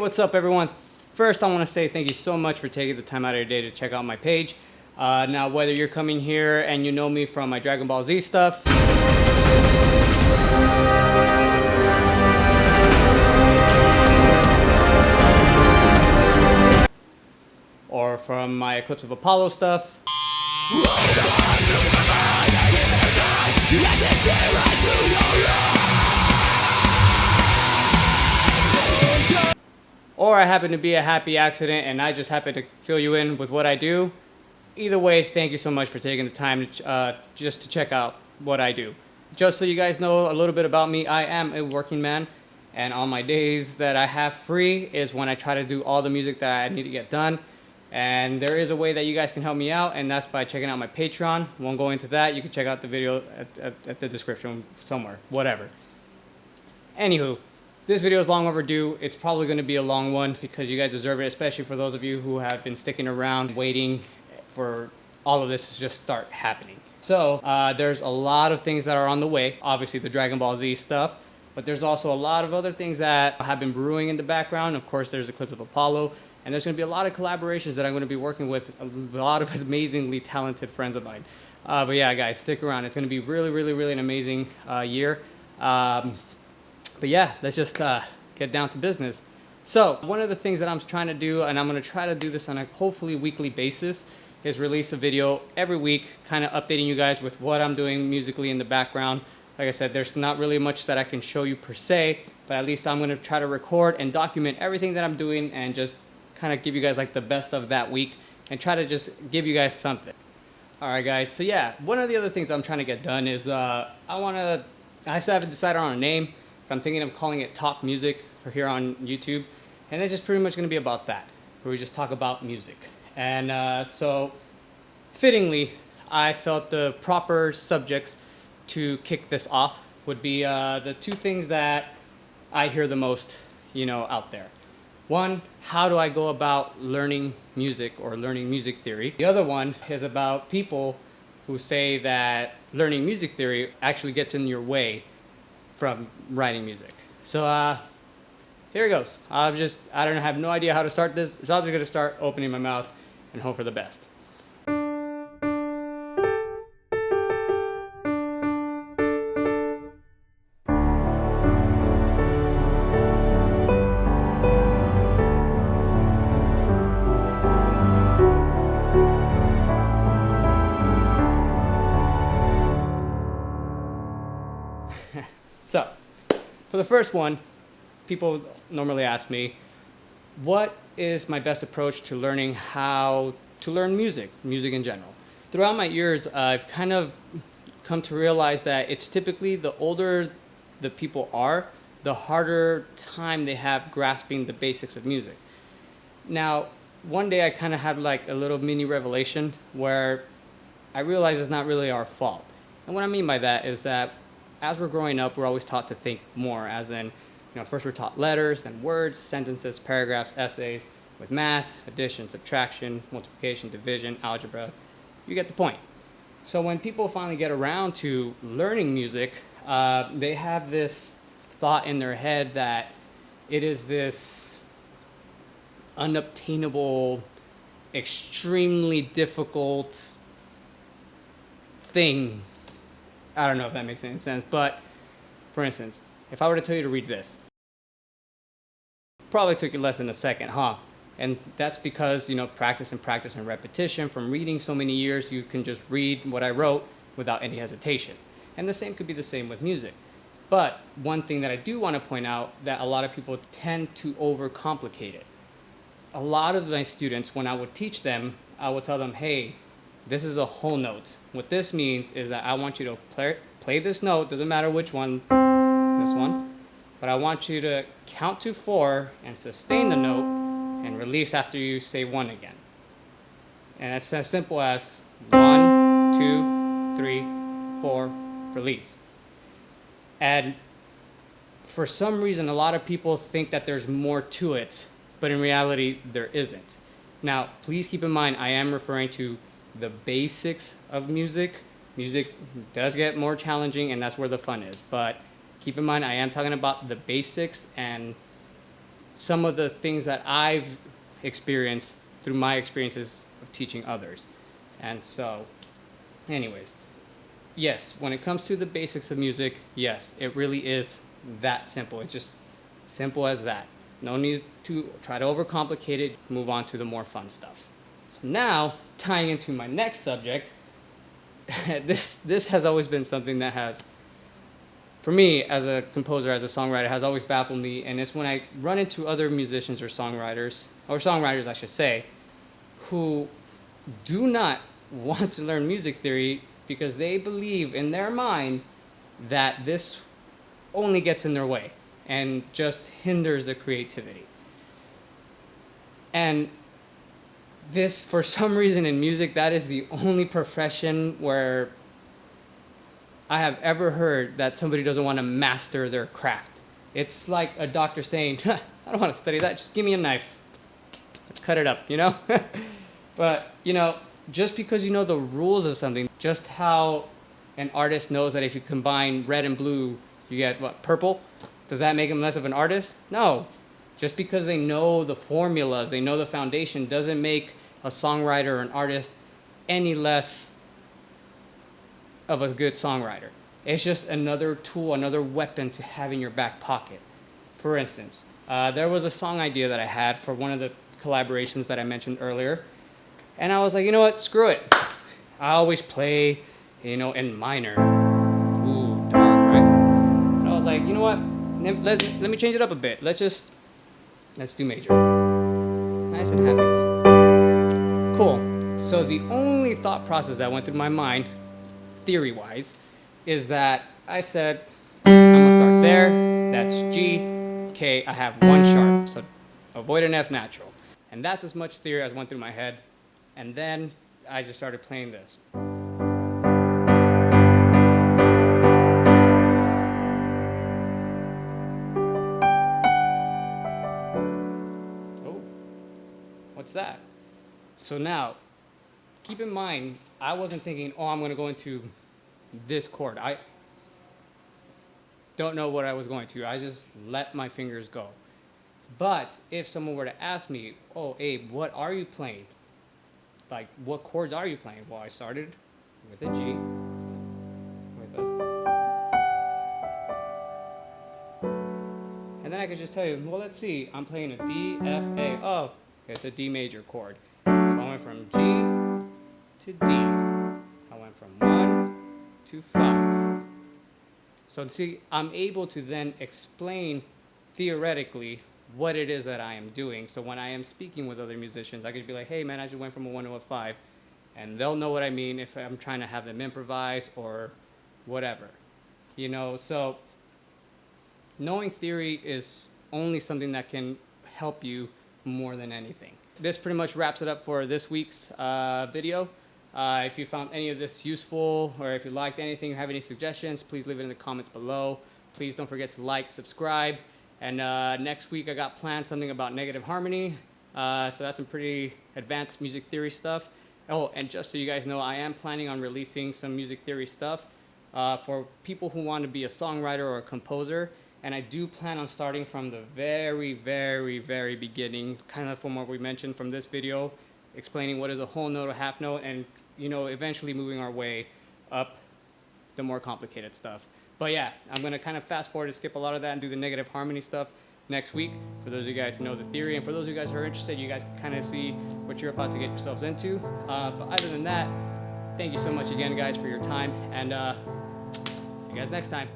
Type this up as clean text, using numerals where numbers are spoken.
what's up everyone? First, I want to say thank you so much for taking the time out of your day to check out my page. Now, whether you're coming here and you know me from my Dragon Ball Z stuff, or from my Eclipse of Apollo stuff, or I happen to be a happy accident and I just happen to fill you in with what I do. Either way, thank you so much for taking the time to, just to check out what I do. Just so you guys know a little bit about me, I am a working man, and on my days that I have free is when I try to do all the music that I need to get done. And there is a way that you guys can help me out, and that's by checking out my Patreon. Won't go into that. You can check out the video at the description somewhere, whatever. Anywho, this video is long overdue. It's probably going to be a long one because you guys deserve it, especially for those of you who have been sticking around waiting for all of this to just start happening. So there's a lot of things that are on the way. Obviously the Dragon Ball Z stuff, but there's also a lot of other things that have been brewing in the background. Of course, there's Eclipse of Apollo, and there's going to be a lot of collaborations that I'm going to be working with a lot of amazingly talented friends of mine. But yeah, guys, stick around. It's going to be really an amazing year. But yeah, let's just get down to business. So one of the things that I'm trying to do, and I'm going to try to do this on a hopefully weekly basis, is release a video every week, kind of updating you guys with what I'm doing musically in the background. Like I said, there's not really much that I can show you per se, but at least I'm going to try to record and document everything that I'm doing and just kind of give you guys like the best of that week and try to just give you guys something. All right, guys. So yeah, one of the other things I'm trying to get done is I still haven't decided on a name. I'm thinking of calling it Talk Music for here on YouTube, and it's just pretty much going to be about that, where we just talk about music. And so, fittingly, I felt the proper subjects to kick this off would be the two things that I hear the most, out there. One, how do I go about learning music or learning music theory? The other one is about people who say that learning music theory actually gets in your way from writing music. So here it goes. I have no idea how to start this, so I'm just gonna start opening my mouth and hope for the best. So, for the first one, people normally ask me, what is my best approach to learning how to learn music in general? Throughout my years, I've kind of come to realize that it's typically the older the people are, the harder time they have grasping the basics of music. Now, one day I kind of had like a little mini revelation where I realized it's not really our fault. And what I mean by that is that as we're growing up, we're always taught to think more, as in, first we're taught letters and words, sentences, paragraphs, essays, with math, addition, subtraction, multiplication, division, algebra. You get the point. So when people finally get around to learning music, they have this thought in their head that it is this unobtainable, extremely difficult thing. I don't know if that makes any sense, but for instance, if I were to tell you to read this, probably took you less than a second, huh? And that's because, practice and repetition. From reading so many years, you can just read what I wrote without any hesitation. And the same could be the same with music. But one thing that I do want to point out, that a lot of people tend to overcomplicate it. A lot of my students, when I would teach them, I would tell them, hey, this is a whole note. What this means is that I want you to play this note, doesn't matter which one, this one, but I want you to count to 4 and sustain the note and release after you say 1 again. And it's as simple as 1, 2, 3, 4, release. And for some reason, a lot of people think that there's more to it, but in reality, there isn't. Now, please keep in mind, I am referring to the basics of music. Music does get more challenging, and that's where the fun is. But keep in mind, I am talking about the basics, and some of the things that I've experienced through my experiences of teaching others. And so, anyways, yes, when it comes to the basics of music, yes, it really is that simple. It's just simple as that. No need to try to overcomplicate it. Move on to the more fun stuff. So now, tying into my next subject, this has always been something that has, for me as a composer, as a songwriter, has always baffled me. And it's when I run into other musicians or songwriters I should say, who do not want to learn music theory because they believe in their mind that this only gets in their way and just hinders the creativity. And this, for some reason in music, that is the only profession where I have ever heard that somebody doesn't want to master their craft. It's like a doctor saying, I don't want to study that, just give me a knife. Let's cut it up, you know? But, you know, just because you know the rules of something, just how an artist knows that if you combine red and blue, you get, what, purple? Does that make them less of an artist? No. Just because they know the formulas, they know the foundation, doesn't make a songwriter or an artist any less of a good songwriter. It's just another tool, another weapon to have in your back pocket. For instance, there was a song idea that I had for one of the collaborations that I mentioned earlier. And I was like, you know what, screw it. I always play, you know, in minor. Ooh, dark, right? But I was like, you know what, let me change it up a bit. Let's do major. Nice and happy. Cool. So the only thought process that went through my mind, theory-wise, is that I said, I'm gonna start there, that's G, okay, I have one sharp, so avoid an F natural. And that's as much theory as went through my head. And then I just started playing this. Oh, what's that? So now, keep in mind, I wasn't thinking, oh, I'm going to go into this chord. I don't know what I was going to. I just let my fingers go. But if someone were to ask me, oh, Abe, what are you playing? Like, what chords are you playing? Well, I started with a G, with a... And then I could just tell you, well, let's see, I'm playing a D, F, A. Oh, it's a D major chord. So I went from G to D. I went from 1 to 5. So see, I'm able to then explain theoretically what it is that I am doing. So when I am speaking with other musicians, I could be like, hey man, I just went from a 1 to a 5. And they'll know what I mean if I'm trying to have them improvise or whatever. You know, so knowing theory is only something that can help you more than anything. This pretty much wraps it up for this week's video. If you found any of this useful, or if you liked anything or have any suggestions, please leave it in the comments below. Please don't forget to like, subscribe. And next week I got planned something about negative harmony. So that's some pretty advanced music theory stuff. Oh, and just so you guys know, I am planning on releasing some music theory stuff for people who want to be a songwriter or a composer. And I do plan on starting from the very, very, very beginning, kind of from what we mentioned from this video, explaining what is a whole note, a half note, and, you know, eventually moving our way up the more complicated stuff. But yeah, I'm going to kind of fast forward and skip a lot of that and do the negative harmony stuff next week. For those of you guys who know the theory, and for those of you guys who are interested, you guys can kind of see what you're about to get yourselves into. But other than that, thank you so much again, guys, for your time, and see you guys next time.